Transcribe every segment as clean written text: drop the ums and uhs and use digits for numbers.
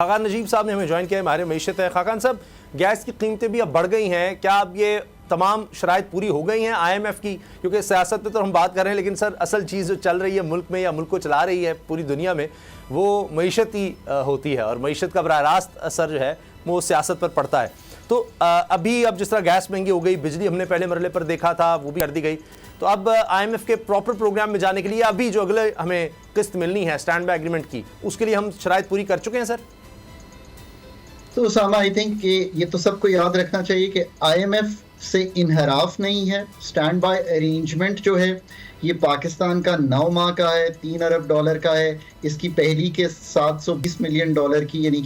खाकान नजीब साहब ने हमें ज्वाइन किया, हमारे मईशत है। खाकान साहब, गैस की कीमतें भी अब बढ़ गई हैं, क्या अब ये तमाम शराइत पूरी हो गई हैं IMF की? क्योंकि सियासत पे तो हम बात कर रहे हैं, लेकिन सर असल चीज़ जो चल रही है मुल्क में या मुल्क को चला रही है पूरी दुनिया में, वो मईशत ही होती है, और मईशत का बराह रास्त असर जो है वो सियासत पर पड़ता है। तो अब जिस तरह गैस महंगी हो गई, बिजली हमने पहले मरहले पर देखा था वो भी कर दी गई, तो अब IMF के प्रॉपर प्रोग्राम में जाने के लिए अभी जो अगले हमें किस्त मिलनी है स्टैंड बाय एग्रीमेंट की, उसके लिए हम शराइत पूरी कर चुके हैं सर? तो उसामा, आई थिंक कि ये तो सबको याद रखना चाहिए कि IMF से इनहराफ नहीं है। स्टैंड बाय अरेंजमेंट जो है ये पाकिस्तान का 9 माह का है, $3 अरब का है। इसकी पहली के 720 मिलियन डॉलर की यानी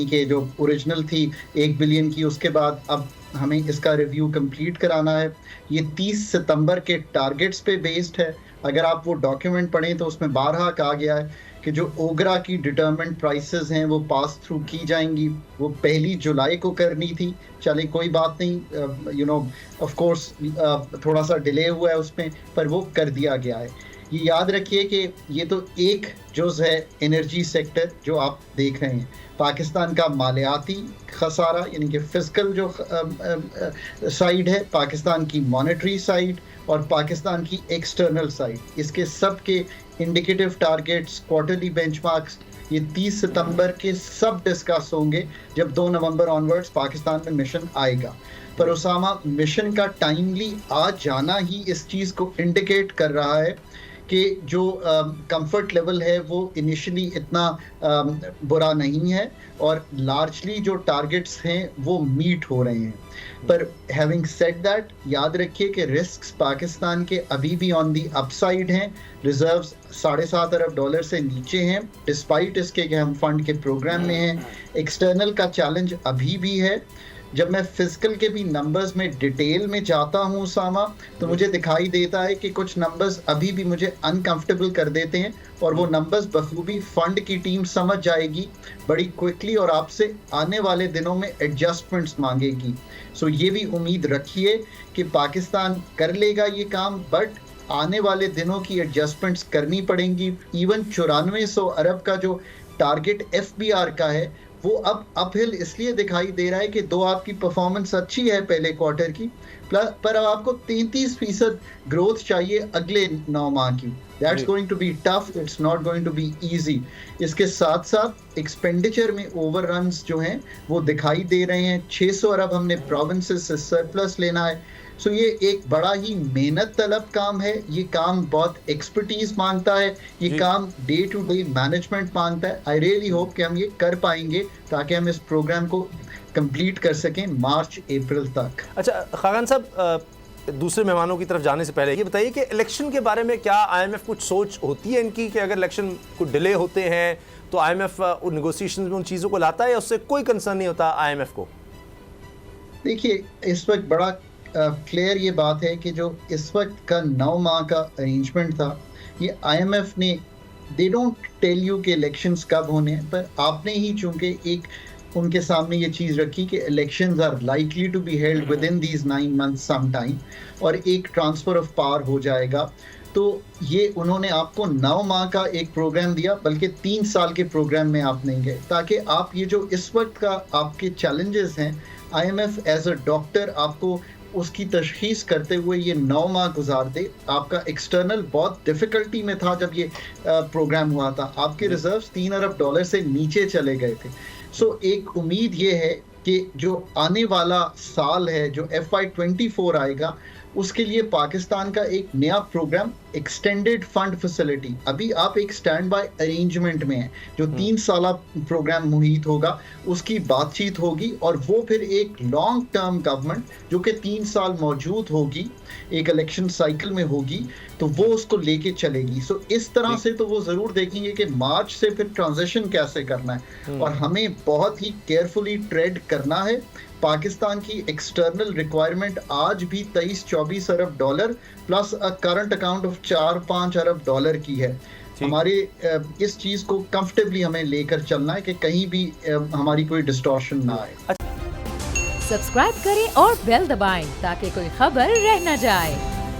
कि जो ओरिजिनल थी 1 बिलियन की, उसके बाद अब हमें इसका रिव्यू कंप्लीट कराना है। ये 30 सितंबर के टारगेट्स पे बेस्ड है। अगर आप वो डॉक्यूमेंट पढ़ें तो उसमें बारहा कहा गया है कि जो ओगरा की डिटरमेंट प्राइसेस हैं वो पास थ्रू की जाएंगी। वो 1 जुलाई को करनी थी, चले कोई बात नहीं, ऑफ कोर्स थोड़ा सा डिले हुआ है उसमें, पर वो कर दिया गया है। ये याद रखिए कि ये तो एक जुज़ है एनर्जी सेक्टर जो आप देख रहे हैं। पाकिस्तान का मालियाती खसारा यानी कि फिजिकल जो साइड है, पाकिस्तान की मॉनेटरी साइड और पाकिस्तान की एक्सटर्नल साइड, इसके सब के इंडिकेटिव टारगेट्स, क्वार्टरली बेंचमार्क्स, ये 30 सितंबर के सब डिस्कस होंगे जब 2 नवंबर ऑनवर्ड्स पाकिस्तान में मिशन आएगा। पर उसामा, मिशन का टाइमली आ जाना ही इस चीज़ को इंडिकेट कर रहा है कि जो कंफर्ट लेवल है वो इनिशियली इतना बुरा नहीं है और लार्जली जो टारगेट्स हैं वो मीट हो रहे हैं। पर हैविंग सेड दैट, याद रखिए कि रिस्क्स पाकिस्तान के अभी भी ऑन दी अपसाइड हैं। रिजर्व्स $7.5 अरब से नीचे हैं, डिस्पाइट इसके कि हम फंड के प्रोग्राम में हैं। एक्सटर्नल का चैलेंज अभी भी है। जब मैं फिजिकल के भी नंबर्स में डिटेल में जाता हूँ सामा, तो मुझे दिखाई देता है कि कुछ नंबर्स अभी भी मुझे अनकंफर्टेबल कर देते हैं, और वो नंबर्स बखूबी फंड की टीम समझ जाएगी बड़ी क्विकली और आपसे आने वाले दिनों में एडजस्टमेंट्स मांगेगी। सो ये भी उम्मीद रखिए कि पाकिस्तान कर लेगा ये काम, बट आने वाले दिनों की एडजस्टमेंट्स करनी पड़ेंगी। इवन 9400 अरब का जो टारगेट FBR का है वो अब अपहिल इसलिए दिखाई दे रहा है कि दो आपकी परफॉर्मेंस अच्छी है पहले क्वार्टर की, पर अब आपको 33% ग्रोथ चाहिए अगले 9 माह की। That's going to be tough, it's not going to be easy. इसके साथ साथ एक्सपेंडिचर में ओवररन्स जो हैं वो दिखाई दे रहे हैं। 600 अरब हमने प्रोविंसेस से सरप्लस लेना है। सो ये एक बड़ा ही मेहनत तलब काम है। ये काम बहुत एक्सपर्टीज मांगता है, ये काम डे टू डे मैनेजमेंट मांगता है। आई रियली होप कि हम ये कर पाएंगे ताकि हम इस प्रोग्राम को कंप्लीट कर सकें मार्च अप्रैल तक। अच्छा खाकान साहब, दूसरे मेहमानों की तरफ जाने से पहले ये बताइए कि इलेक्शन के बारे में क्या IMF कुछ सोच होती है इनकी कि अगर इलेक्शन कुछ डिले होते हैं तो IMF उन नेगोशिएशंस में उन चीज़ों को लाता है, या उससे कोई कंसर्न नहीं होता IMF को? देखिए, इस वक्त बड़ा क्लियर ये बात है कि जो इस वक्त का 9 माह का अरेंजमेंट था, ये IMF ने, दे डोंट टेल यू कि इलेक्शंस कब होने हैं, पर आपने ही चूंकि एक उनके सामने ये चीज़ रखी कि elections are likely to be held within these 9 months some time, और एक ट्रांसफ़र ऑफ पावर हो जाएगा। तो ये उन्होंने आपको 9 माह का एक प्रोग्राम दिया, बल्कि 3 साल के प्रोग्राम में आप नहीं गए, ताकि आप ये जो इस वक्त का आपके चैलेंजेस हैं, IMF एज अ डॉक्टर आपको उसकी तशखीस करते हुए ये 9 माह गुजार दे। आपका एक्सटर्नल बहुत डिफ़िकल्टी में था जब ये प्रोग्राम हुआ था। आपके रिजर्व्स $3 अरब से नीचे चले गए थे। सो एक उम्मीद ये है कि जो आने वाला साल है, जो FY24 आएगा, उसके लिए पाकिस्तान का एक नया प्रोग्राम, एक्सटेंडेड फंड फैसिलिटी, अभी आप एक स्टैंड बाय अरेंजमेंट में है, जो 3 साल प्रोग्राम मुहित होगा, उसकी बातचीत होगी, और वो फिर एक लॉन्ग टर्म गवर्नमेंट जो कि 3 साल मौजूद होगी, एक इलेक्शन साइकिल में होगी, तो वो उसको लेके चलेगी। सो इस तरह से तो वो ज़रूर देखेंगे कि मार्च से फिर ट्रांजिशन कैसे करना है, और हमें बहुत ही केयरफुली ट्रेड करना है। पाकिस्तान की एक्सटर्नल रिक्वायरमेंट आज भी 23-24 अरब dollar plus a current account of 4-5 अरब डॉलर की है। हमारे इस चीज़ को कंफर्टेबली हमें लेकर चलना है कि कहीं भी हमारी कोई डिस्टॉर्शन ना आए। सब्सक्राइब करें और बेल दबाएं ताकि कोई खबर रह न जाए।